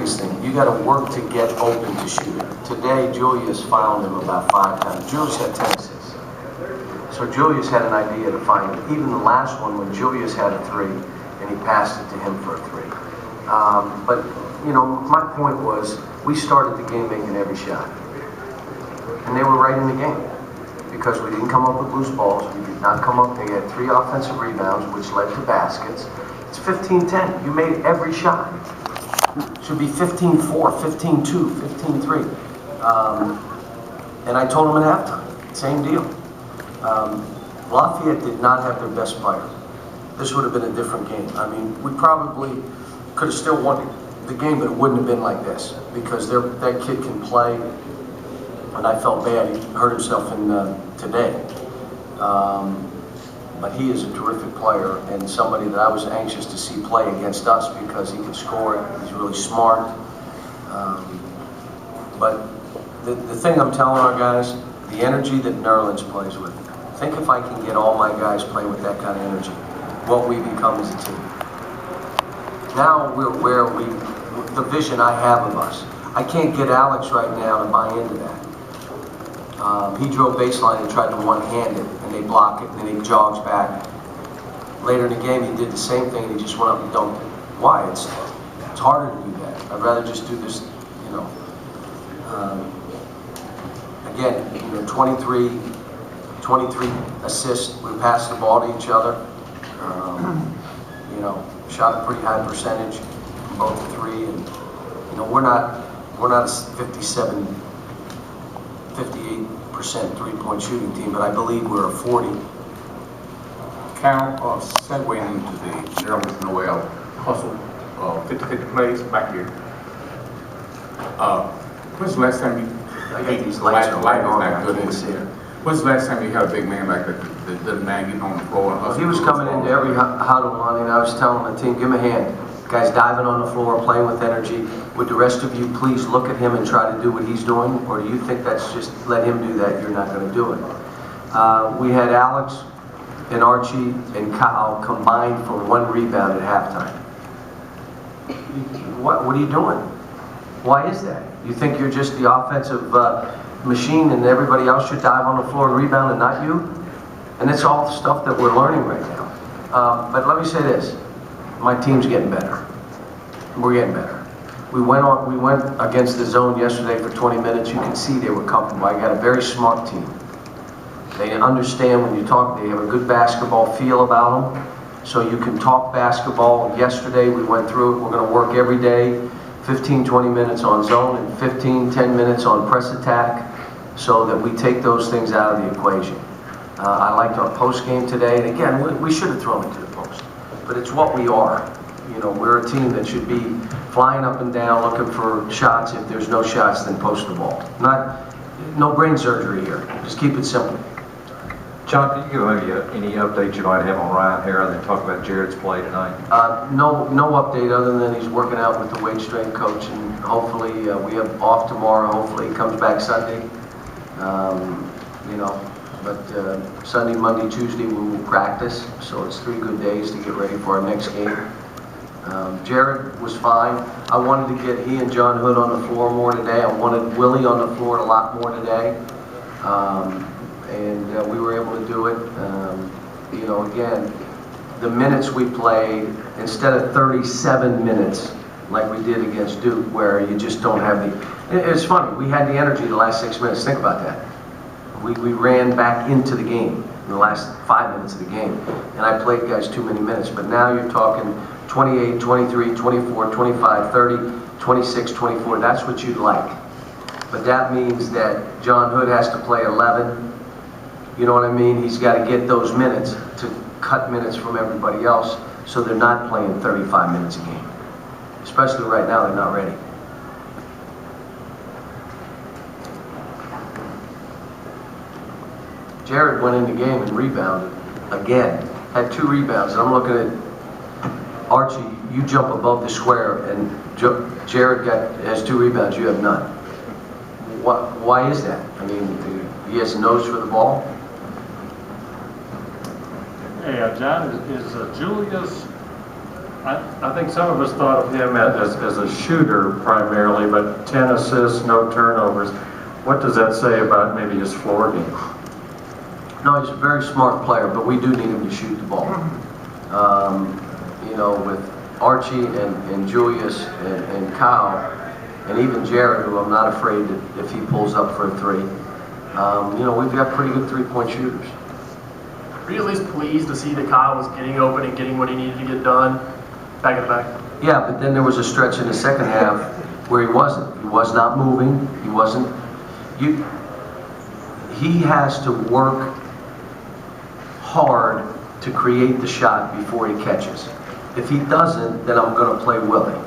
biggest thing. You got to work to get open to shoot it. Today, Julius found him about 5 times. Julius had 10 assists. So Julius had an idea to find him. Even the last one when Julius had a 3 and he passed it to him for a 3. But, you know, my point was we started the game making every shot. And they were right in the game because we didn't come up with loose balls. We did not come up. They had 3 offensive rebounds, which led to baskets. It's 15-10. You made every shot. Should be 15-4, 15-2, 15-3. And I told them at halftime, same deal. Lafayette did not have their best player. This would have been a different game. I mean, we probably could have still won the game, but it wouldn't have been like this because that kid can play. And I felt bad. He hurt himself in today. But he is a terrific player and somebody that I was anxious to see play against us because he could score it. He's really smart. But the thing I'm telling our guys, the energy that Nerlens plays with, think if I can get all my guys playing with that kind of energy, what we become as a team. Now we're where the vision I have of us. I can't get Alex right now to buy into that. He drove baseline and tried to one-hand it, and they block it, and then he jogs back. Later in the game, he did the same thing, and he just went up and dunked it. Why? It's harder to do that. I'd rather just do this, you know. Again, you know, 23 assists. We passed the ball to each other. You know, shot a pretty high percentage, both 3, and you know, we're not a 57, 58% three-point shooting team, but I believe we're a 40. Cal, segueing into the Nerlens Noel hustle, 50-50 plays back here. When's the last time you? I got these lights on. Light is not good in here. When's the last time you had a big man like the man getting on the floor and hustling? He was coming into every huddle, Lonnie, and I was telling the team, give him a hand. Guys diving on the floor, playing with energy. Would the rest of you please look at him and try to do what he's doing? Or do you think that's just let him do that, you're not going to do it? We had Alex and Archie and Kyle combined for 1 rebound at halftime. What are you doing? Why is that? You think you're just the offensive machine and everybody else should dive on the floor and rebound and not you? And it's all the stuff that we're learning right now. But let me say this. My team's getting better. We're getting better. We went against the zone yesterday for 20 minutes. You can see they were comfortable. I got a very smart team. They understand when you talk, they have a good basketball feel about them. So you can talk basketball. Yesterday we went through it. We're going to work every day, 15, 20 minutes on zone and 15, 10 minutes on press attack so that we take those things out of the equation. I liked our post game today. And again, we should have thrown it to the post. But it's what we are. You know, we're a team that should be flying up and down, looking for shots. If there's no shots, then post the ball. No brain surgery here. Just keep it simple. John, can you give maybe any update you might have on Ryan here and then talk about Jared's play tonight? No update other than he's working out with the weight strength coach, and hopefully we have off tomorrow. Hopefully he comes back Sunday. You know. But Sunday, Monday, Tuesday we will practice, so it's 3 good days to get ready for our next game. Jared was fine. I wanted to get he and John Hood on the floor more today. I wanted Willie on the floor a lot more today, and we were able to do it. You know, again, the minutes we played, instead of 37 minutes like we did against Duke, where you just don't have the. It's funny. We had the energy the last 6 minutes. Think about that. We ran back into the game in the last 5 minutes of the game. And I played guys too many minutes. But now you're talking 28, 23, 24, 25, 30, 26, 24. That's what you'd like. But that means that John Hood has to play 11. You know what I mean? He's got to get those minutes to cut minutes from everybody else so they're not playing 35 minutes a game. Especially right now, they're not ready. Jared went in the game and rebounded again. Had 2 rebounds. And I'm looking at Archie, you jump above the square, and Jared has 2 rebounds, you have none. Why is that? I mean, he has a nose for the ball. Hey, John, is Julius I think some of us thought of him as a shooter primarily, but 10 assists, no turnovers. What does that say about maybe his floor game? No, he's a very smart player, but we do need him to shoot the ball. You know, with Archie and Julius and Kyle, and even Jared, who I'm not afraid that if he pulls up for a three, you know, we've got pretty good three-point shooters. Were you at least pleased to see that Kyle was getting open and getting what he needed to get done back at the back? Yeah, but then there was a stretch in the second half where he wasn't. He was not moving. He wasn't. He has to work hard to create the shot before he catches. If he doesn't, then I'm going to play Willie.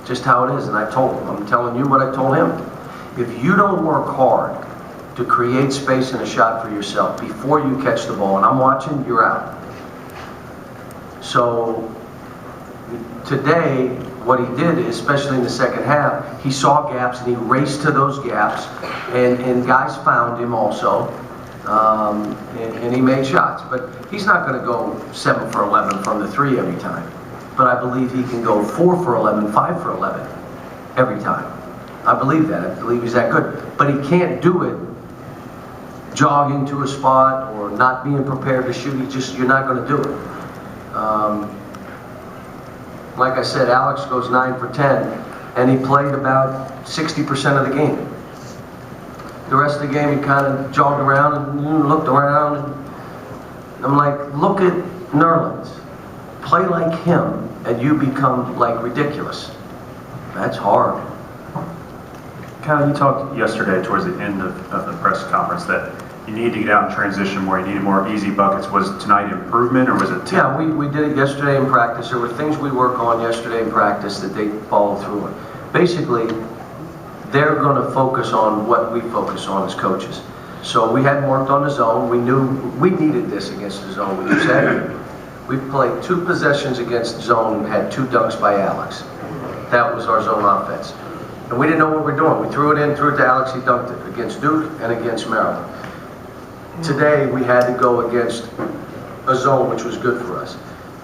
Just how it is, and I told him. I'm telling you what I told him. If you don't work hard to create space in a shot for yourself before you catch the ball, and I'm watching, you're out. So today, what he did, especially in the second half, he saw gaps and he raced to those gaps, and guys found him also, and he made shots. But he's not going to go 7 for 11 from the three every time. But I believe he can go 4 for 11, 5 for 11 every time. I believe that. I believe he's that good. But he can't do it jogging to a spot or not being prepared to shoot. You're not going to do it. Like I said, Alex goes 9 for 10, and he played about 60% of the game. The rest of the game, he kind of jogged around and looked around. And I'm like, look at Nerlens. Play like him, and you become like ridiculous. That's hard. Kyle, you talked yesterday towards the end of the press conference that you need to get out in transition more, you needed more easy buckets. Was tonight improvement, or was it? Yeah, we did it yesterday in practice. There were things we worked on yesterday in practice that they followed through on. Basically, they're going to focus on what we focus on as coaches. So we hadn't worked on the zone. We knew we needed this against the zone. We just had we played 2 possessions against zone and had 2 dunks by Alex. That was our zone offense. And we didn't know what we were doing. We threw it in, threw it to Alex, he dunked it against Duke and against Maryland. Today, we had to go against a zone, which was good for us.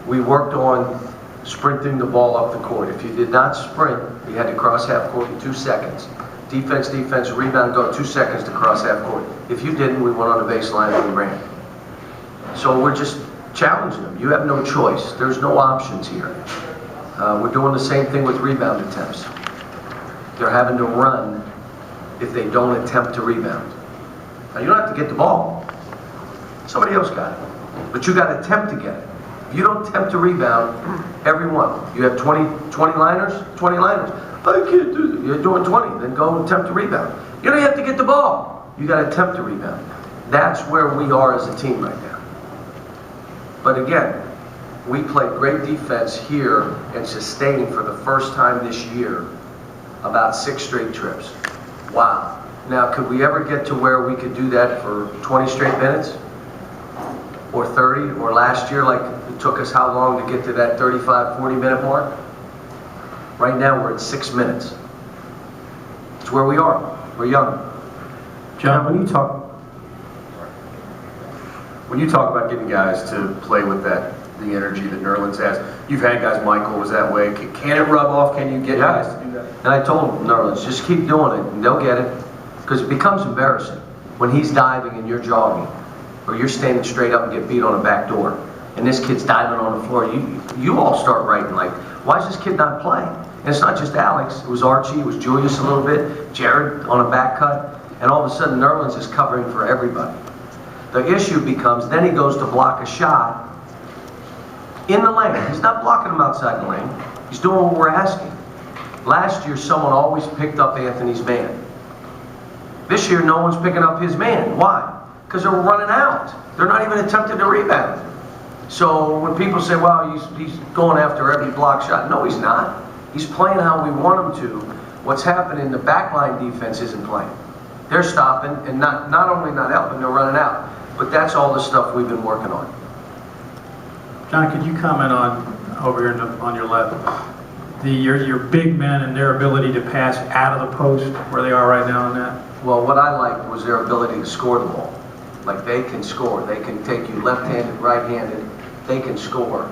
We worked on sprinting the ball up the court. If you did not sprint, you had to cross half court in 2 seconds. Defense, defense, rebound, go 2 seconds to cross half court. If you didn't, we went on the baseline and we ran. So we're just challenging them. You have no choice. There's no options here. We're doing the same thing with rebound attempts. They're having to run if they don't attempt to rebound. Now, you don't have to get the ball. Somebody else got it. But you got to attempt to get it. If you don't attempt to rebound, everyone. You have 20 liners? 20 liners. I can't do that. You're doing 20. Then go attempt to rebound. You don't have to get the ball. You got to attempt to rebound. That's where we are as a team right now. But again, we played great defense here and sustained for the first time this year about 6 straight trips. Wow. Now, could we ever get to where we could do that for 20 straight minutes? Or 30? Or last year, like it took us how long to get to that 35, 40-minute mark? Right now, we're at 6 minutes. It's where we are. We're young. John, when you talk about getting guys to play with the energy that Nerlens has, you've had guys, Michael was that way. Can it rub off? Can you get guys to do that? And I told Nerlens, just keep doing it, and they'll get it. Because it becomes embarrassing when he's diving and you're jogging, or you're standing straight up and get beat on a back door, and this kid's diving on the floor. You all start writing like, why is this kid not playing? And it's not just Alex. It was Archie. It was Julius a little bit. Jared on a back cut. And all of a sudden, Nerlens is covering for everybody. The issue becomes, then he goes to block a shot in the lane. He's not blocking him outside the lane. He's doing what we're asking. Last year, someone always picked up Anthony's man. This year, no one's picking up his man. Why? Because they're running out. They're not even attempting to rebound. So when people say, well, he's going after every block shot. No, he's not. He's playing how we want him to. What's happening, the backline defense isn't playing. They're stopping, and not only not helping, they're running out. But that's all the stuff we've been working on. John, could you comment on, over here on your left, your big men and their ability to pass out of the post, where they are right now in that? Well, what I liked was their ability to score the ball. Like, they can score. They can take you left-handed, right-handed. They can score.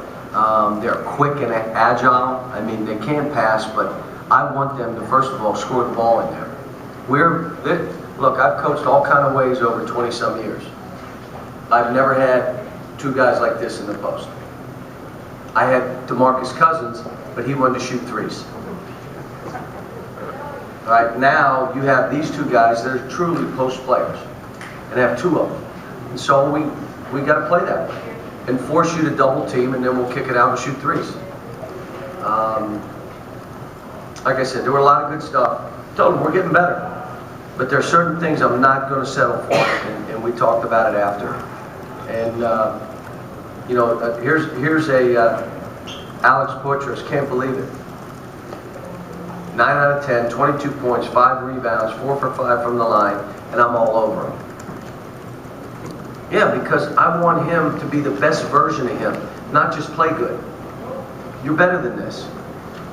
They're quick and agile. I mean, they can pass, but I want them to, first of all, score the ball in there. Look, I've coached all kind of ways over 20-some years. I've never had two guys like this in the post. I had DeMarcus Cousins, but he wanted to shoot threes. All right, now you have these two guys that are truly post players, and have two of them. And so we got to play that way and force you to double team, and then we'll kick it out and shoot threes. Like I said, there were a lot of good stuff. I told them we're getting better, but there are certain things I'm not going to settle for, and we talked about it after. And you know, here's a Alex Portras, can't believe it. 9 out of 10, 22 points, 5 rebounds, 4 for 5 from the line, and I'm all over him. Yeah, because I want him to be the best version of him, not just play good. You're better than this.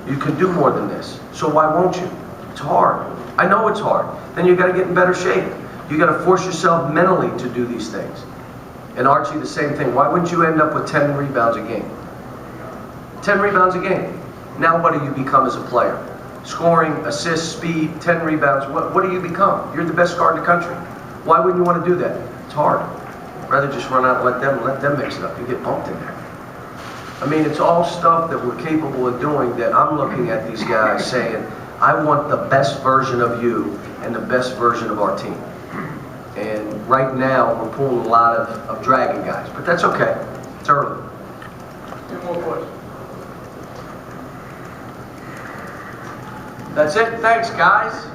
You can do more than this. So why won't you? It's hard. I know it's hard. Then you got to get in better shape. You got to force yourself mentally to do these things. And Archie, the same thing. Why wouldn't you end up with 10 rebounds a game? 10 rebounds a game. Now what do you become as a player? Scoring, assists, speed, 10 rebounds. What do you become? You're the best guard in the country. Why wouldn't you want to do that? It's hard. Rather just run out and let them mix it up. You get bumped in there. I mean, it's all stuff that we're capable of doing that I'm looking at these guys saying, I want the best version of you and the best version of our team. And right now, we're pulling a lot of dragging guys, but that's okay. It's early. Two more questions. That's it. Thanks, guys.